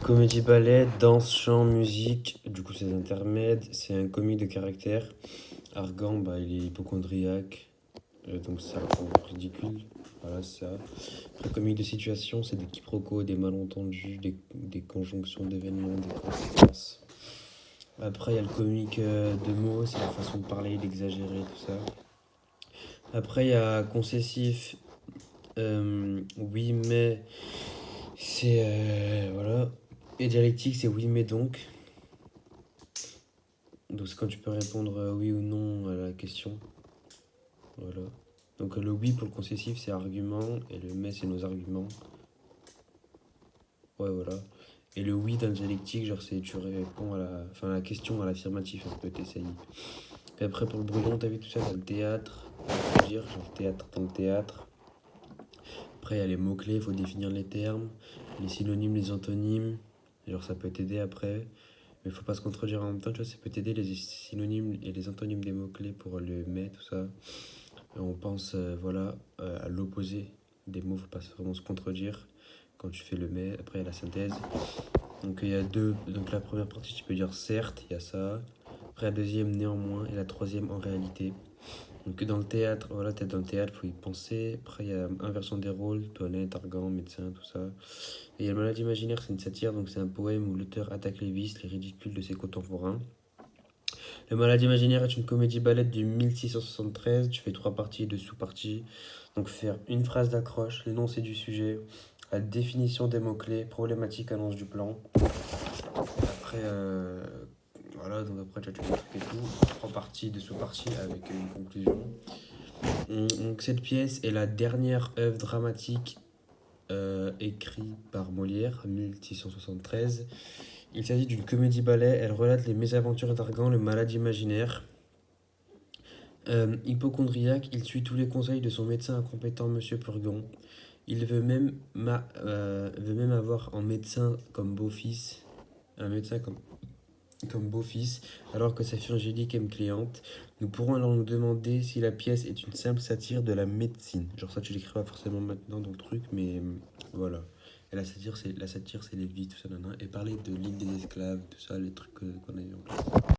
comédie ballet, danse, chant, musique, du coup c'est des intermèdes, c'est un comique de caractère. Argan, bah, il est hypochondriaque, donc ça rend ridicule. Voilà, c'est ça. Après, comique de situation, c'est des quiproquos, des malentendus, des conjonctions d'événements, des conséquences. Après, il y a le comique de mots, c'est la façon de parler, d'exagérer, tout ça. Après, il y a concessif, oui, mais c'est. Voilà. Et dialectique, c'est oui, mais donc. Donc, c'est quand tu peux répondre oui ou non à la question. Voilà. Donc, le oui pour le concessif, c'est argument, et le mais, c'est nos arguments. Ouais, voilà. Et le oui dans le dialectique, genre, c'est tu réponds à la question à l'affirmatif, un peu, t'essayes. Et après, pour le brouillon, t'as vu tout ça, t'as le théâtre, faut dire, genre, théâtre dans le théâtre. Après, il y a les mots-clés, il faut définir les termes, les synonymes, les antonymes. Genre, ça peut t'aider après. Mais il faut pas se contredire en même temps, tu vois, ça peut t'aider les synonymes et les antonymes des mots-clés pour le mais, tout ça. Et on pense, voilà, à l'opposé des mots, faut pas vraiment se contredire quand tu fais le mais. Après, il y a la synthèse. Donc, il y a deux. Donc, la première partie, tu peux dire certes, il y a ça. Après, la deuxième, néanmoins. Et la troisième, en réalité. Donc, dans le théâtre, voilà, t'es dans le théâtre, faut y penser. Après, il y a inversion des rôles, toilette, argan, médecin, tout ça. Et il y a le malade imaginaire, c'est une satire, donc c'est un poème où l'auteur attaque les vices, les ridicules de ses contemporains. Le malade imaginaire est une comédie ballette de 1673. Tu fais trois parties et deux sous-parties. Donc, faire une phrase d'accroche, l'énoncé du sujet, la définition des mots-clés, problématique, annonce du plan. Après, voilà, donc après, tu as tout le truc et tout. Trois parties, deux sous-parties avec une conclusion. Donc, cette pièce est la dernière œuvre dramatique écrite par Molière, 1673. Il s'agit d'une comédie-ballet. Elle relate les mésaventures d'Argan, le malade imaginaire. Hypochondriaque, il suit tous les conseils de son médecin incompétent, Monsieur Purgon. Il veut même avoir en médecin comme beau-fils, un médecin comme beau-fils, alors que sa fille Angélique aime cliente. Nous pourrons alors nous demander si la pièce est une simple satire de la médecine. Genre ça, tu l'écris pas forcément maintenant dans le truc, mais voilà. Et la satire, c'est les vies, tout ça, nanana. Et parler de l'île des esclaves, tout ça, les trucs qu'on a eu en classe.